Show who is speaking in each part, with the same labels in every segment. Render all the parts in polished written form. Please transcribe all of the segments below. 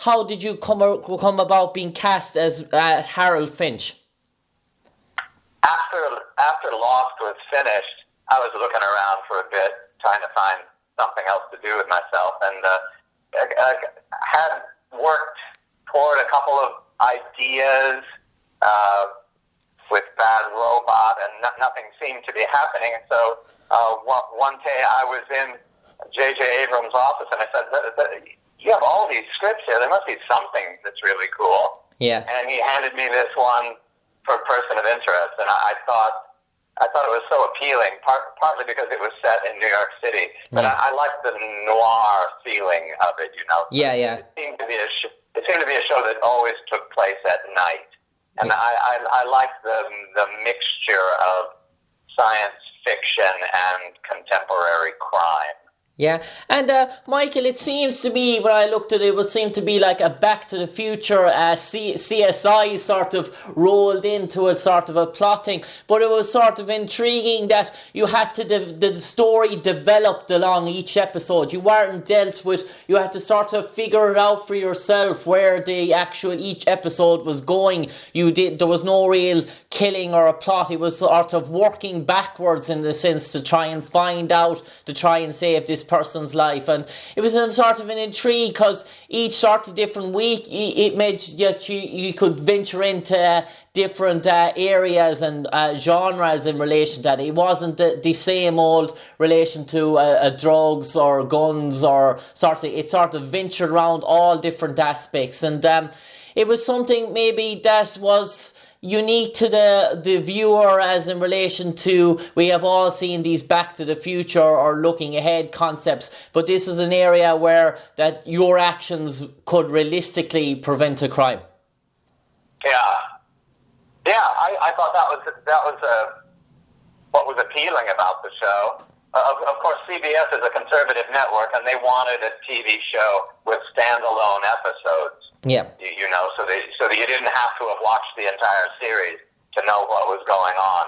Speaker 1: how did you come about being cast as Harold Finch?
Speaker 2: After Lost was finished, I was looking around for a bit, trying to find something else to do with myself, and I had worked toward a couple of ideas with Bad Robot, and nothing seemed to be happening. And so one day I was in J.J. Abrams' office, and I said, "You have all these scripts here. There must be something that's really cool."
Speaker 1: Yeah.
Speaker 2: And he handed me this one for Person of Interest, and I thought it was so appealing, partly because it was set in New York City, but I liked the noir feeling of it, you know.
Speaker 1: Yeah.
Speaker 2: It seemed to be a show that always took place at night, and I liked the mixture of science fiction and contemporary crime.
Speaker 1: Yeah, and Michael, it seems to be, when I looked at it, it seemed to be like a Back to the Future CSI sort of rolled into a sort of a plotting, but it was sort of intriguing that you had to, the story developed along each episode. You weren't dealt with, you had to sort of figure it out for yourself where the actual each episode was going. There was no real killing or a plot, it was sort of working backwards in the sense to try and find out, to try and save this person's life. And it was a sort of an intrigue because each sort of different week it made that you could venture into different areas and genres in relation to that. It wasn't the same old relation to drugs or guns, or it sort of ventured around all different aspects, and it was something maybe that was unique to the viewer, as in relation to, we have all seen these Back to the Future or looking ahead concepts, but this was an area where that your actions could realistically prevent a crime.
Speaker 2: I thought that was what was appealing about the show. Of course, CBS is a conservative network, and they wanted a TV show with standalone episodes.
Speaker 1: Yeah,
Speaker 2: you know, so that you didn't have to have watched the entire series to know what was going on.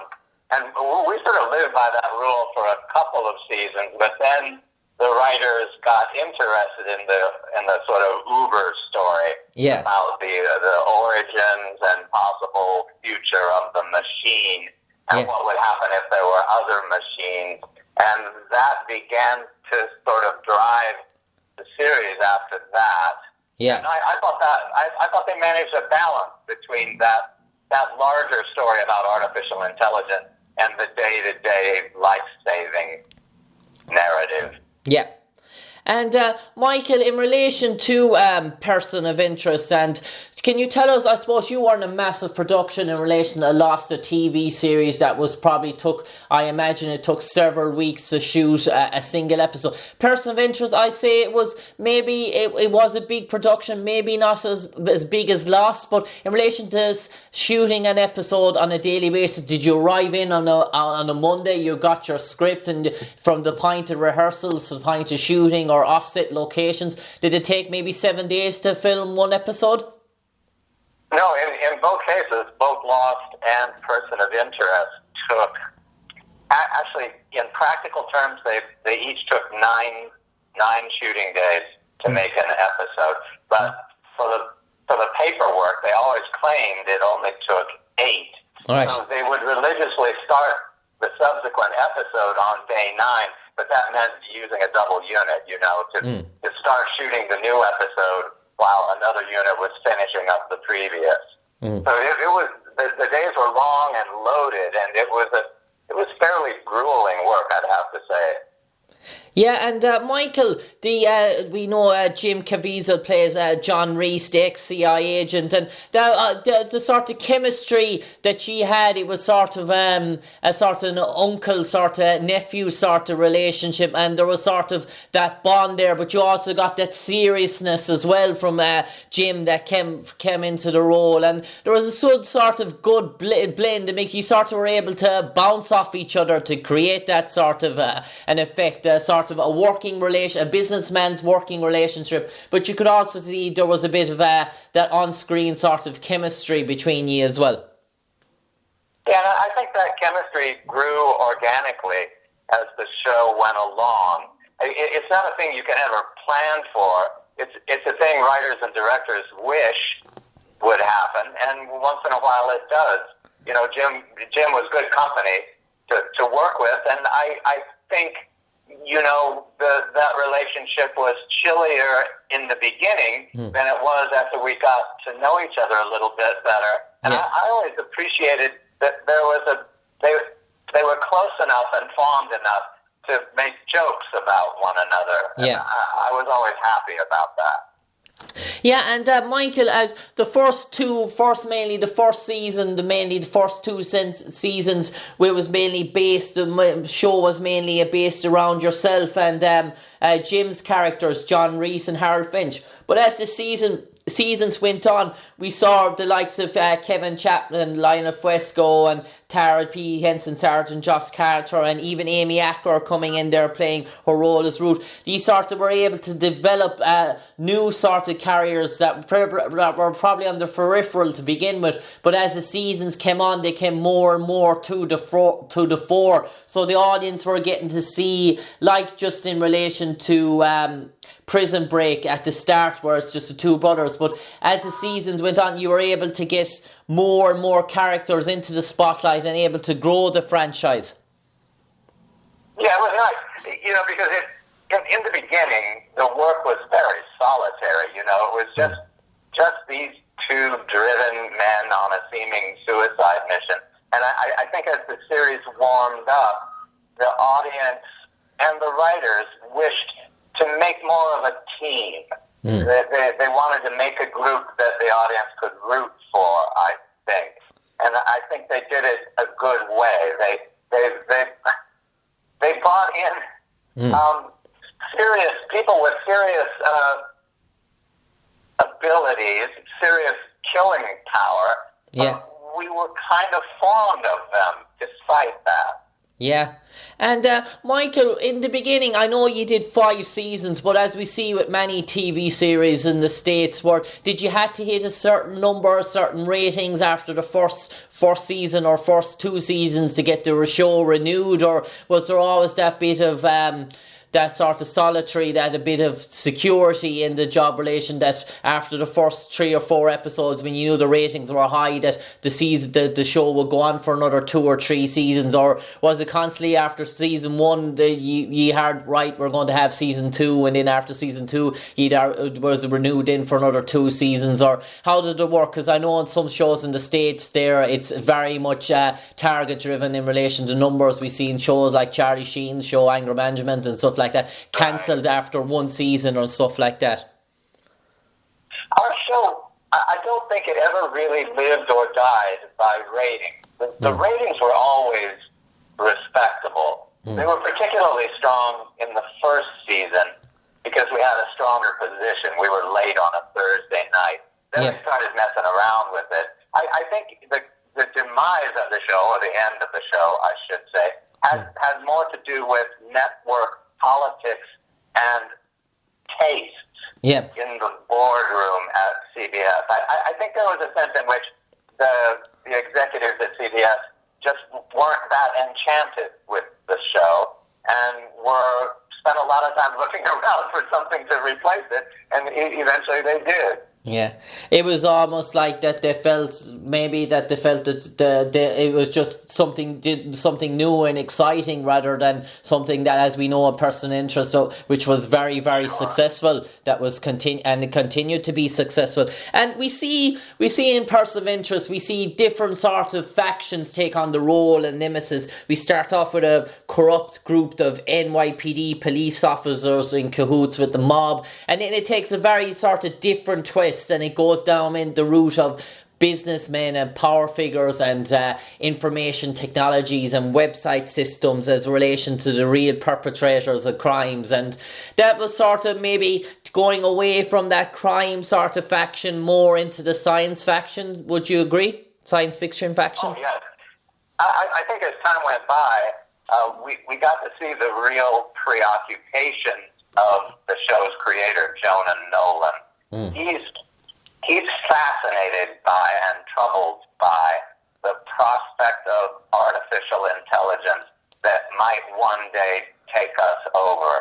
Speaker 2: And we sort of lived by that rule for a couple of seasons, but then the writers got interested in the sort of Uber story about the origins and possible future of the machine, and what would happen if there were other machines, and that began to sort of drive the series after that.
Speaker 1: Yeah,
Speaker 2: and I thought they managed a balance between that larger story about artificial intelligence and the day-to-day life-saving narrative.
Speaker 1: Yeah. And Michael, in relation to Person of Interest, and can you tell us, I suppose you were in a massive production in relation to Lost, a TV series that was probably I imagine it took several weeks to shoot a single episode. Person of Interest, I say it was maybe, it was a big production, maybe not as big as Lost, but in relation to shooting an episode on a daily basis, did you arrive in on a Monday, you got your script, and from the point of rehearsals to the point of shooting or offset locations, did it take maybe 7 days to film one episode?
Speaker 2: No, in both cases, both Lost and Person of Interest took, actually, in practical terms, they each took nine shooting days to make an episode. But for the paperwork, they always claimed it only took 8.
Speaker 1: All right.
Speaker 2: So they would religiously start the subsequent episode on day 9, but that meant using a double unit, you know, to start shooting the new episode while another unit was finishing up the previous. So it was, the days were long and loaded, and it was fairly grueling work, I'd have to say.
Speaker 1: Yeah, and Michael, we know Jim Caviezel plays John Reese, the ex-CIA agent, and the sort of chemistry that she had, it was sort of a sort of an uncle, sort of nephew sort of relationship, and there was sort of that bond there, but you also got that seriousness as well from Jim that came into the role, and there was a sort of good blend to make you sort of were able to bounce off each other to create that sort of an effect, sort of a businessman's working relationship, but you could also see there was a bit of that on-screen sort of chemistry between you as well.
Speaker 2: Yeah, and I think that chemistry grew organically as the show went along. It's not a thing you can ever plan for, it's a thing writers and directors wish would happen, and once in a while it does. Jim was good company to work with, and I think, that relationship was chillier in the beginning than it was after we got to know each other a little bit better. And I always appreciated that they were close enough and fond enough to make jokes about one another.
Speaker 1: Yeah.
Speaker 2: And I was always happy about that.
Speaker 1: Yeah, and Michael, as the first two seasons, where it was mainly based, the show was mainly based around yourself and Jim's characters, John Reese and Harold Finch. But as the seasons went on, we saw the likes of Kevin Chapman, Lionel Fresco, and Tara P. Henson, Sergeant Joss Carter, and even Amy Acker coming in there playing her role as Ruth. These sort of were able to develop new sort of characters that were probably on the peripheral to begin with, but as the seasons came on, they came more and more to the fore. So the audience were getting to see, like just in relation to Prison Break at the start, where it's just the two brothers, but as the seasons went on, you were able to get more and more characters into the spotlight and able to grow the franchise.
Speaker 2: Yeah, it was nice, because in the beginning, the work was very solitary. It was just these two driven men on a seeming suicide mission. And I think as the series warmed up, the audience and the writers wished to make more of a team. They wanted to make a group that the audience could root for, I think. And I think they did it a good way. They brought in serious people with serious abilities, serious killing power.
Speaker 1: Yeah.
Speaker 2: We were kind of fond of them despite that.
Speaker 1: Yeah. And Michael, in the beginning, I know you did 5 seasons, but as we see with many TV series in the States, did you have to hit a certain number, certain ratings after the first season or first 2 seasons to get the show renewed, or was there always that bit of that sort of solitary, that a bit of security in the job relation, that after the first 3 or 4 episodes, when you knew the ratings were high, that the show would go on for another 2 or 3 seasons? Or was it constantly after season 1 that you heard, right, we're going to have season 2, and then after season 2 was it renewed in for another 2 seasons? Or how did it work? Because I know on some shows in the States it's very much target driven in relation to numbers. We see in shows like Charlie Sheen's show Anger Management and stuff like that, cancelled after 1 season or stuff like that.
Speaker 2: Our show, I don't think it ever really lived or died by ratings. The ratings were always respectable. They were particularly strong in the first season because we had a stronger position. We were late on a Thursday night. Then we started messing around with it. I think the demise of the show, or the end of the show, I should say, has more to do with network politics and tastes in the boardroom at CBS. I think there was a sense in which the executives at CBS just weren't that enchanted with the show and spent a lot of time looking around for something to replace it, and eventually they did.
Speaker 1: Yeah, it was almost like that they felt that it was just something new and exciting rather than something that, as we know, a personal interest, so which was very, very successful. That was continued to be successful. And we see in Person of Interest, we see different sort of factions take on the role and nemesis. We start off with a corrupt group of NYPD police officers in cahoots with the mob, and then it takes a very sort of different twist, and it goes down in the route of businessmen and power figures and information technologies and website systems as relation to the real perpetrators of crimes. And that was sort of maybe going away from that crime sort of faction more into the science faction. Would you agree? Science fiction faction?
Speaker 2: Oh, yes. I think as time went by, we got to see the real preoccupation of the show's creator, Jonah Nolan. He's fascinated by and troubled by the prospect of artificial intelligence that might one day take us over.